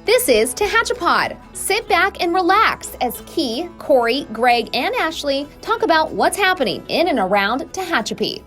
This is Tehachapi. Sit back and relax as Key, Corey, Greg, and Ashley talk about what's happening in and around Tehachapi.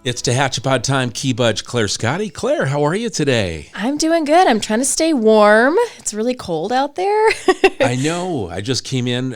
It's Tehachapi time. Key Budge, Claire Scotty. Claire, how are you today? I'm doing good. I'm trying to stay warm. It's really cold out there. I know. I just came in.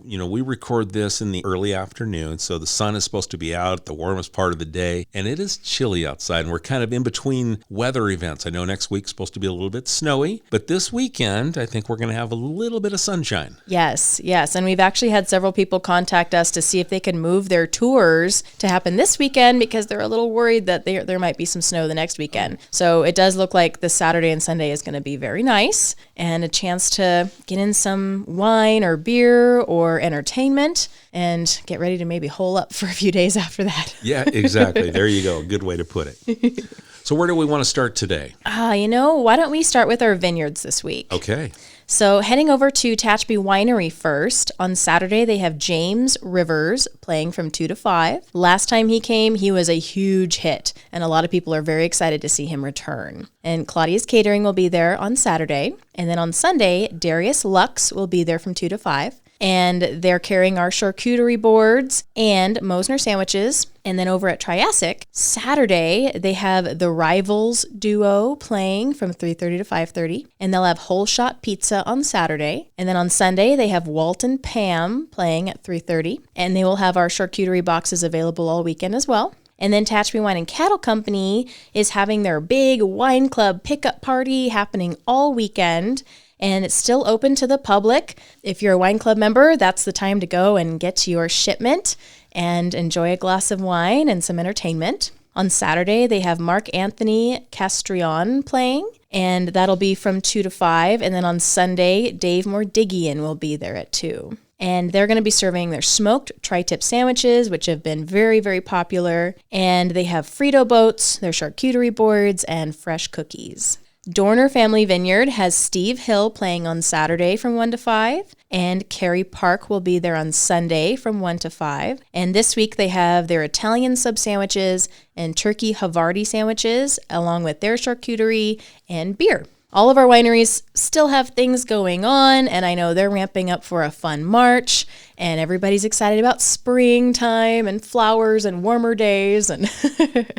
We record this in the early afternoon, so the sun is supposed to be out at the warmest part of the day, and it is chilly outside, and we're kind of in between weather events. I know next week's supposed to be a little bit snowy, but this weekend, I think we're going to have a little bit of sunshine. Yes. And we've actually had several people contact us to see if they can move their tours to happen this weekend because they're a little worried that there might be some snow the next weekend. So it does look like this Saturday and Sunday is going to be very nice and a chance to get in some wine or beer or entertainment and get ready to maybe hole up for a few days after that. Yeah, exactly. There you go. Good way to put it. So where do we want to start today? Why don't we start with our vineyards this week? Okay. So heading over to Tehachapi Winery first. On Saturday, they have James Rivers playing from 2 to 5. Last time he came, he was a huge hit, and a lot of people are very excited to see him return. And Claudia's Catering will be there on Saturday. And then on Sunday, Darius Lux will be there from 2 to 5. And they're carrying our charcuterie boards and Mosner sandwiches. And then over at Triassic, Saturday, they have the Rivals duo playing from 3:30 to 5:30. And they'll have Whole Shot Pizza on Saturday. And then on Sunday, they have Walt and Pam playing at 3:30. And they will have our charcuterie boxes available all weekend as well. And then Tehachapi Wine and Cattle Company is having their big wine club pickup party happening all weekend. And it's still open to the public. If you're a wine club member, that's the time to go and get your shipment and enjoy a glass of wine and some entertainment. On Saturday, they have Mark Anthony Castrion playing, and that'll be from 2 to 5. And then on Sunday, Dave Mordigian will be there at 2. And they're going to be serving their smoked tri-tip sandwiches, which have been very, very popular. And they have Frito boats, their charcuterie boards, and fresh cookies. Dorner Family Vineyard has Steve Hill playing on Saturday from 1 to 5, and Carrie Park will be there on Sunday from 1 to 5. And this week they have their Italian sub sandwiches and turkey Havarti sandwiches, along with their charcuterie and beer. All of our wineries still have things going on, and I know they're ramping up for a fun March, and everybody's excited about springtime and flowers and warmer days. And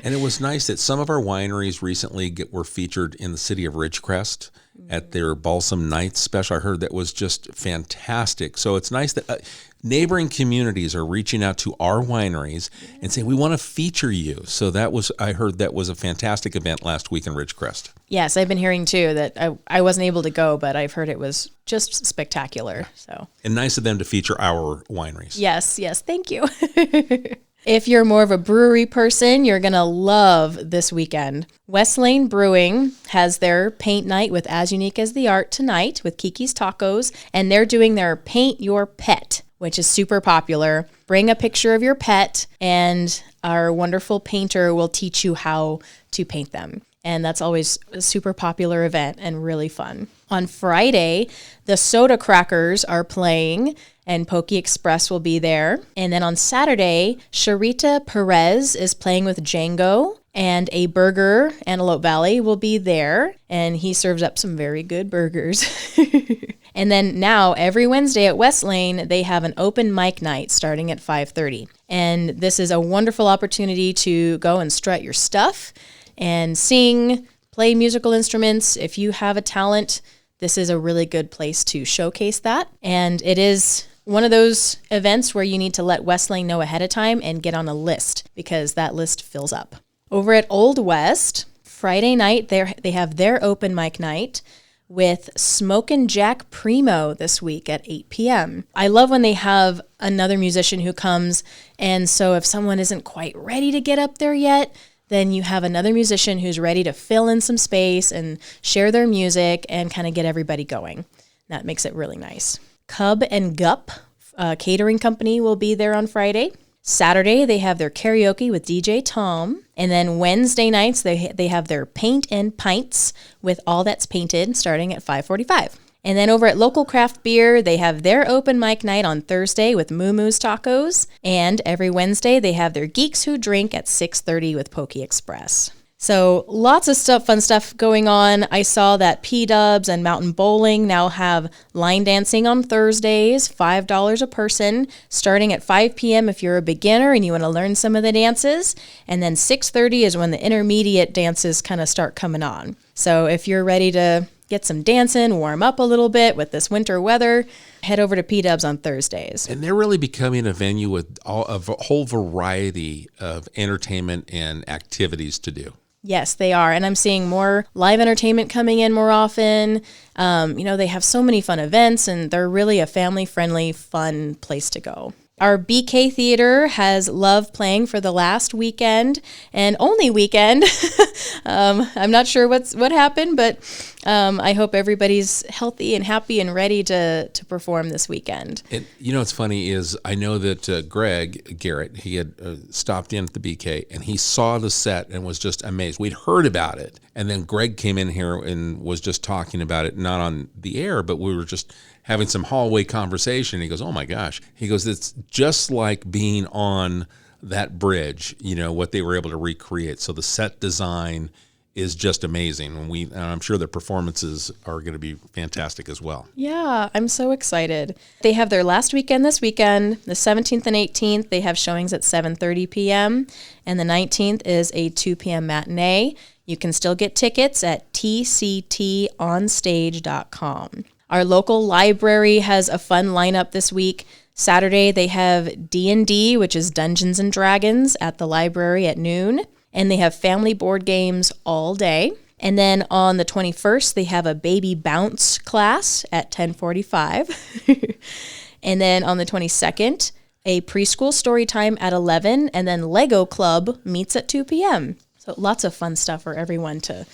it was nice that some of our wineries recently were featured in the city of Ridgecrest at their Balsam Nights special. I heard that was just fantastic. So it's nice that neighboring communities are reaching out to our wineries and saying, we want to feature you. So I heard that was a fantastic event last week in Ridgecrest. Yes, I've been hearing too that I wasn't able to go, but I've heard it was just spectacular. So and nice of them to feature our wineries. Yes, thank you. If you're more of a brewery person, you're going to love this weekend. West Lane Brewing has their paint night with As Unique as the Art tonight with Kiki's Tacos, and they're doing their Paint Your Pet, which is super popular. Bring a picture of your pet, and our wonderful painter will teach you how to paint them. And that's always a super popular event and really fun. On Friday, the Soda Crackers are playing, and Pokey Express will be there. And then on Saturday, Sharita Perez is playing with Django, and A Burger Antelope Valley will be there, and he serves up some very good burgers. And then now, every Wednesday at West Lane, they have an open mic night starting at 5:30. And this is a wonderful opportunity to go and strut your stuff and sing, play musical instruments. If you have a talent, this is a really good place to showcase that. And it is one of those events where you need to let West Lane know ahead of time and get on a list because that list fills up. Over at Old West, Friday night, they have their open mic night with Smokin' Jack Primo this week at 8 p.m. I love when they have another musician who comes, and so if someone isn't quite ready to get up there yet, then you have another musician who's ready to fill in some space and share their music and kind of get everybody going. That makes it really nice. Cub and Gup Catering Company will be there on Friday. Saturday, they have their karaoke with DJ Tom. And then Wednesday nights, they have their Paint and Pints with All That's Painted starting at 5:45. And then over at Local Craft Beer, they have their open mic night on Thursday with Moo Moo's Tacos. And every Wednesday, they have their Geeks Who Drink at 6:30 with Pokey Express. So lots of fun stuff going on. I saw that P-Dubs and Mountain Bowling now have line dancing on Thursdays, $5 a person, starting at 5 p.m. if you're a beginner and you want to learn some of the dances. And then 6:30 is when the intermediate dances kind of start coming on. So if you're ready to get some dancing, warm up a little bit with this winter weather, head over to P-Dubs on Thursdays. And they're really becoming a venue with a whole variety of entertainment and activities to do. Yes, they are. And I'm seeing more live entertainment coming in more often. They have so many fun events, and they're really a family-friendly, fun place to go. Our BK Theater has Love playing for the last weekend and only weekend. I'm not sure what happened, but I hope everybody's healthy and happy and ready to perform this weekend. And what's funny is I know that Greg Garrett, he had stopped in at the BK and he saw the set and was just amazed. We'd heard about it. And then Greg came in here and was just talking about it, not on the air, but we were just having some hallway conversation. He goes, oh my gosh. He goes, it's just like being on that bridge, what they were able to recreate. So the set design is just amazing. And I'm sure the performances are going to be fantastic as well. Yeah, I'm so excited. They have their last weekend this weekend, the 17th and 18th. They have showings at 7:30 p.m. And the 19th is a 2 p.m. matinee. You can still get tickets at tctonstage.com. Our local library has a fun lineup this week. Saturday, they have D&D, which is Dungeons and Dragons, at the library at noon. And they have family board games all day. And then on the 21st, they have a baby bounce class at 10:45. And then on the 22nd, a preschool story time at 11. And then Lego Club meets at 2 p.m. So lots of fun stuff for everyone to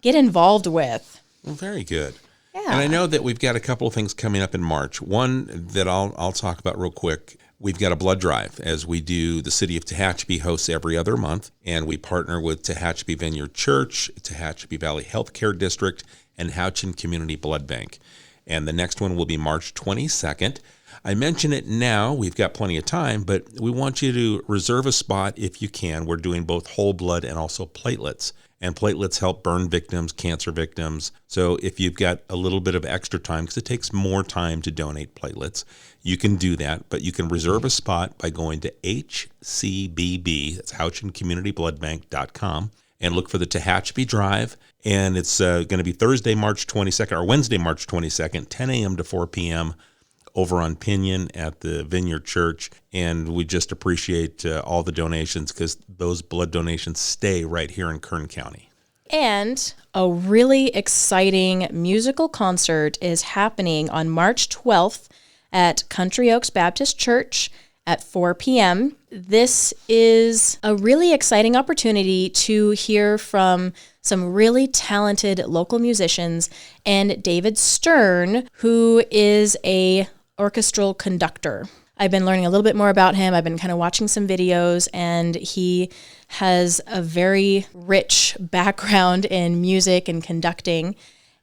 get involved with. Well, very good. Yeah. And I know that we've got a couple of things coming up in March. One that I'll talk about real quick. We've got a blood drive, as we do. The city of Tehachapi hosts every other month, and we partner with Tehachapi Vineyard Church, Tehachapi Valley Healthcare District, and Houchin Community Blood Bank. And the next one will be March 22nd. I mention it now. We've got plenty of time, but we want you to reserve a spot if you can. We're doing both whole blood and also platelets. And platelets help burn victims, cancer victims. So if you've got a little bit of extra time, because it takes more time to donate platelets, you can do that. But you can reserve a spot by going to HCBB, that's HouchinCommunityBloodBank.com, and look for the Tehachapi Drive. And it's going to be Thursday, March 22nd, or Wednesday, March 22nd, 10 a.m. to 4 p.m., over on Pinion at the Vineyard Church. And we just appreciate all the donations, because those blood donations stay right here in Kern County. And a really exciting musical concert is happening on March 12th at Country Oaks Baptist Church at 4 p.m. This is a really exciting opportunity to hear from some really talented local musicians and David Stern, who is a orchestral conductor. I've been learning a little bit more about him. I've been kind of watching some videos, and he has a very rich background in music and conducting.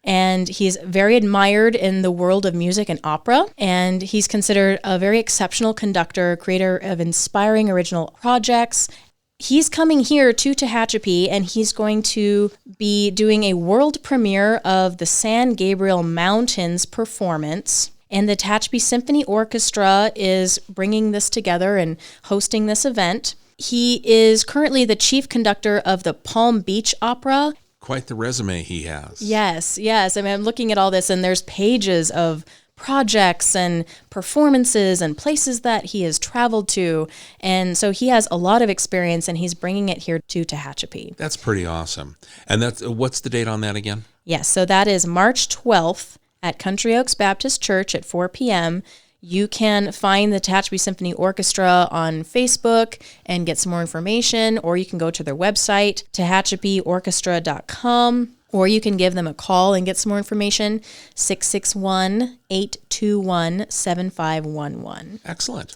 And he's very admired in the world of music and opera. And he's considered a very exceptional conductor, creator of inspiring original projects. He's coming here to Tehachapi, and he's going to be doing a world premiere of the San Gabriel Mountains performance. And the Tehachapi Symphony Orchestra is bringing this together and hosting this event. He is currently the chief conductor of the Palm Beach Opera. Quite the resume he has. Yes. I mean, I'm looking at all this, and there's pages of projects and performances and places that he has traveled to. And so he has a lot of experience, and he's bringing it here to Tehachapi. That's pretty awesome. And what's the date on that again? Yes, so that is March 12th at Country Oaks Baptist Church at 4 p.m. You can find the Tehachapi Symphony Orchestra on Facebook and get some more information, or you can go to their website, tehachapiorchestra.com, or you can give them a call and get some more information, 661-821-7511. Excellent.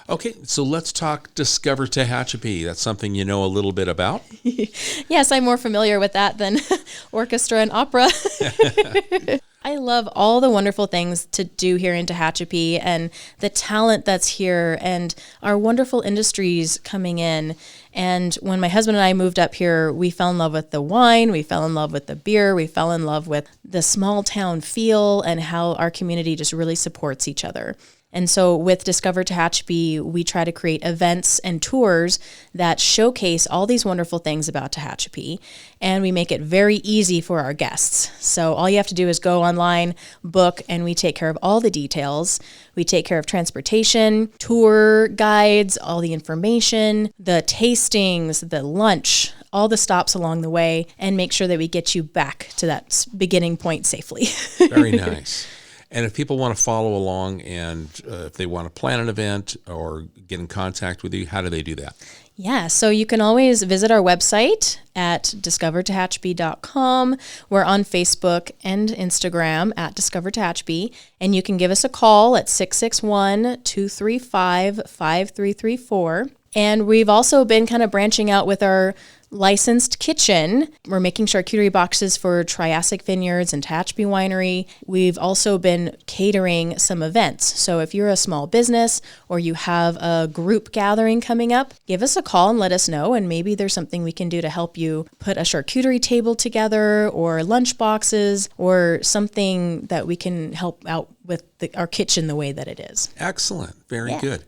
Okay, so let's talk Discover Tehachapi. That's something you know a little bit about? Yes, I'm more familiar with that than orchestra and opera. I love all the wonderful things to do here in Tehachapi and the talent that's here and our wonderful industries coming in. And when my husband and I moved up here, we fell in love with the wine, we fell in love with the beer, we fell in love with the small town feel and how our community just really supports each other. And so with Discover Tehachapi, we try to create events and tours that showcase all these wonderful things about Tehachapi, and we make it very easy for our guests. So all you have to do is go online, book, and we take care of all the details. We take care of transportation, tour guides, all the information, the tastings, the lunch, all the stops along the way, and make sure that we get you back to that beginning point safely. Very nice. And if people want to follow along and if they want to plan an event or get in contact with you, how do they do that? Yeah, so you can always visit our website at discovertehachapi.com. We're on Facebook and Instagram at Discover Tehachapi, and you can give us a call at 661-235-5334. And we've also been kind of branching out with our licensed kitchen. We're making charcuterie boxes for Triassic Vineyards and Tehachapi Winery. We've also been catering some events. So if you're a small business or you have a group gathering coming up, give us a call and let us know. And maybe there's something we can do to help you put a charcuterie table together or lunch boxes or something that we can help out with our kitchen the way that it is. Excellent. Very good.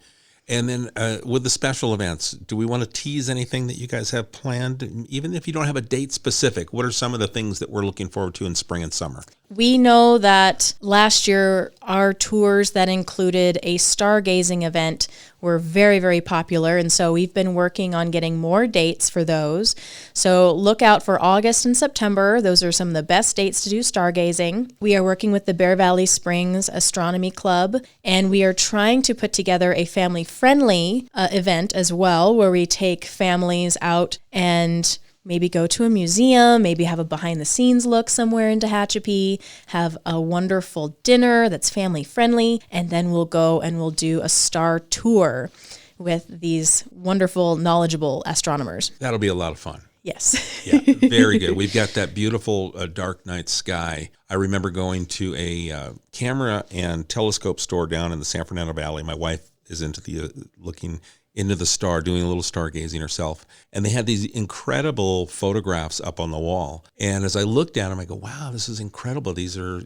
And then with the special events, do we want to tease anything that you guys have planned? Even if you don't have a date specific, what are some of the things that we're looking forward to in spring and summer? We know that last year, our tours that included a stargazing event were very, very popular. And so we've been working on getting more dates for those. So look out for August and September. Those are some of the best dates to do stargazing. We are working with the Bear Valley Springs Astronomy Club, and we are trying to put together a family-friendly event as well, where we take families out and maybe go to a museum, maybe have a behind-the-scenes look somewhere in Tehachapi, have a wonderful dinner that's family-friendly, and then we'll go and we'll do a star tour with these wonderful, knowledgeable astronomers. That'll be a lot of fun. Yes. Yeah, very good. We've got that beautiful dark night sky. I remember going to a camera and telescope store down in the San Fernando Valley. My wife is into the looking into the star, doing a little stargazing herself. And they had these incredible photographs up on the wall. And as I looked at them, I go, wow, this is incredible. These are,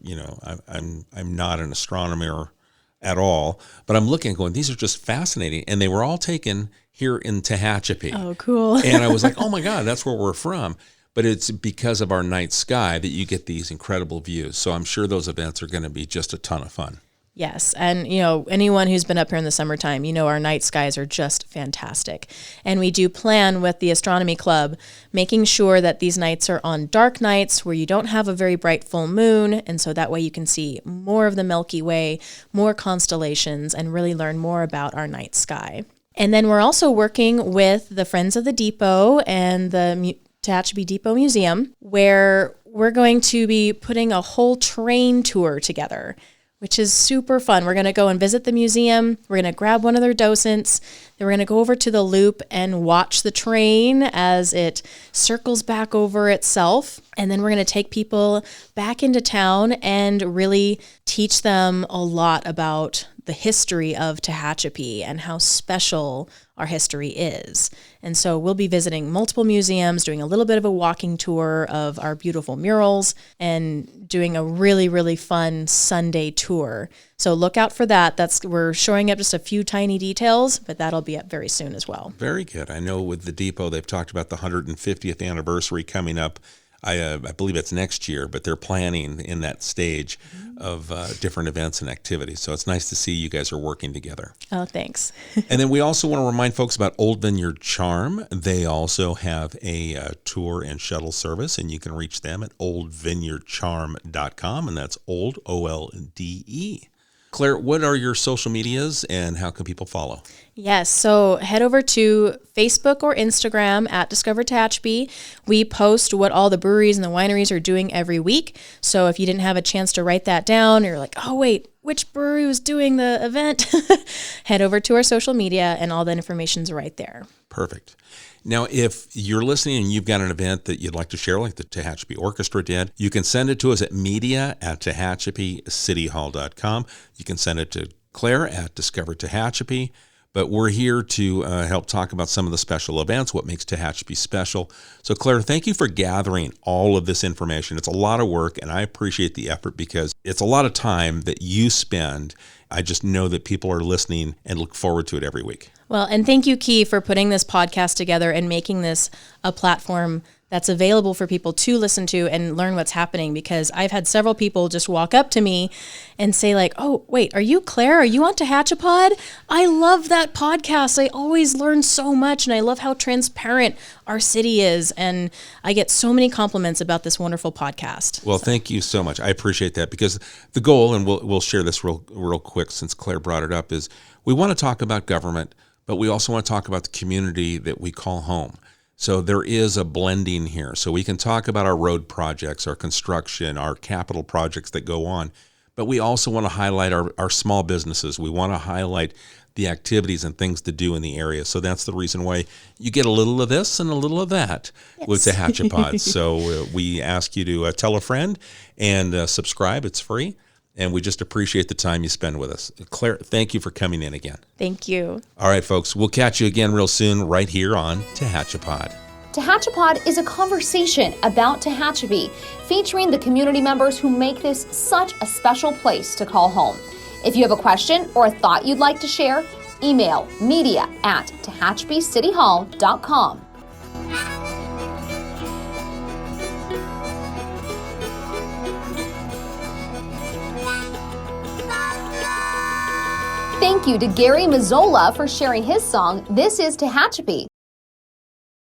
I'm not an astronomer at all, but I'm looking and going, these are just fascinating. And they were all taken here in Tehachapi. Oh, cool. And I was like, oh my God, that's where we're from. But it's because of our night sky that you get these incredible views. So I'm sure those events are going to be just a ton of fun. Yes. And, anyone who's been up here in the summertime, our night skies are just fantastic. And we do plan with the Astronomy Club, making sure that these nights are on dark nights where you don't have a very bright full moon. And so that way you can see more of the Milky Way, more constellations, and really learn more about our night sky. And then we're also working with the Friends of the Depot and the Tehachapi Depot Museum, where we're going to be putting a whole train tour together, which is super fun. We're going to go and visit the museum. We're going to grab one of their docents. Then we're going to go over to the loop and watch the train as it circles back over itself. And then we're going to take people back into town and really teach them a lot about the history of Tehachapi and how special our history is. And so we'll be visiting multiple museums, doing a little bit of a walking tour of our beautiful murals, and doing a really, really fun Sunday tour. So look out for that. We're showing up just a few tiny details, but that'll be up very soon as well. Very good. I know with the depot, they've talked about the 150th anniversary coming up. I believe it's next year, but they're planning in that stage of different events and activities. So it's nice to see you guys are working together. Oh, thanks. And then we also want to remind folks about Old Vineyard Charm. They also have a tour and shuttle service, and you can reach them at oldvineyardcharm.com, and that's old, O-L-D-E. Claire, what are your social medias and how can people follow? Yes, so head over to Facebook or Instagram at Discover Tehachapi. We post what all the breweries and the wineries are doing every week. So if you didn't have a chance to write that down, or you're like, oh wait, which brewery was doing the event, head over to our social media and all the information's right there. Perfect. Now, if you're listening and you've got an event that you'd like to share, like the Tehachapi Orchestra did, you can send it to us at media@tehachapicityhall.com. You can send it to Claire at Discover Tehachapi. But we're here to help talk about some of the special events, what makes Tehachapi special. So, Claire, thank you for gathering all of this information. It's a lot of work, and I appreciate the effort because it's a lot of time that you spend. I just know that people are listening and look forward to it every week. Well, and thank you, Key, for putting this podcast together and making this a platform that's available for people to listen to and learn what's happening, because I've had several people just walk up to me and say like, oh, wait, are you Claire? Are you on Tehachapod? I love that podcast. I always learn so much, and I love how transparent our city is. And I get so many compliments about this wonderful podcast. Well, thank you so much. I appreciate that, because the goal, and we'll share this real quick since Claire brought it up, is we want to talk about government, but we also want to talk about the community that we call home. So there is a blending here. So we can talk about our road projects, our construction, our capital projects that go on, but we also want to highlight our small businesses. We want to highlight the activities and things to do in the area. So that's the reason why you get a little of this and a little of that with Tehachapod. So we ask you to tell a friend and subscribe. It's free. And we just appreciate the time you spend with us. Claire, thank you for coming in again. Thank you. All right, folks, we'll catch you again real soon right here on Tehachapod. Tehachapod is a conversation about Tehachapi, featuring the community members who make this such a special place to call home. If you have a question or a thought you'd like to share, email media@tehachapicityhall.com. Thank you to Gary Mazzola for sharing his song, This is Tehachapi.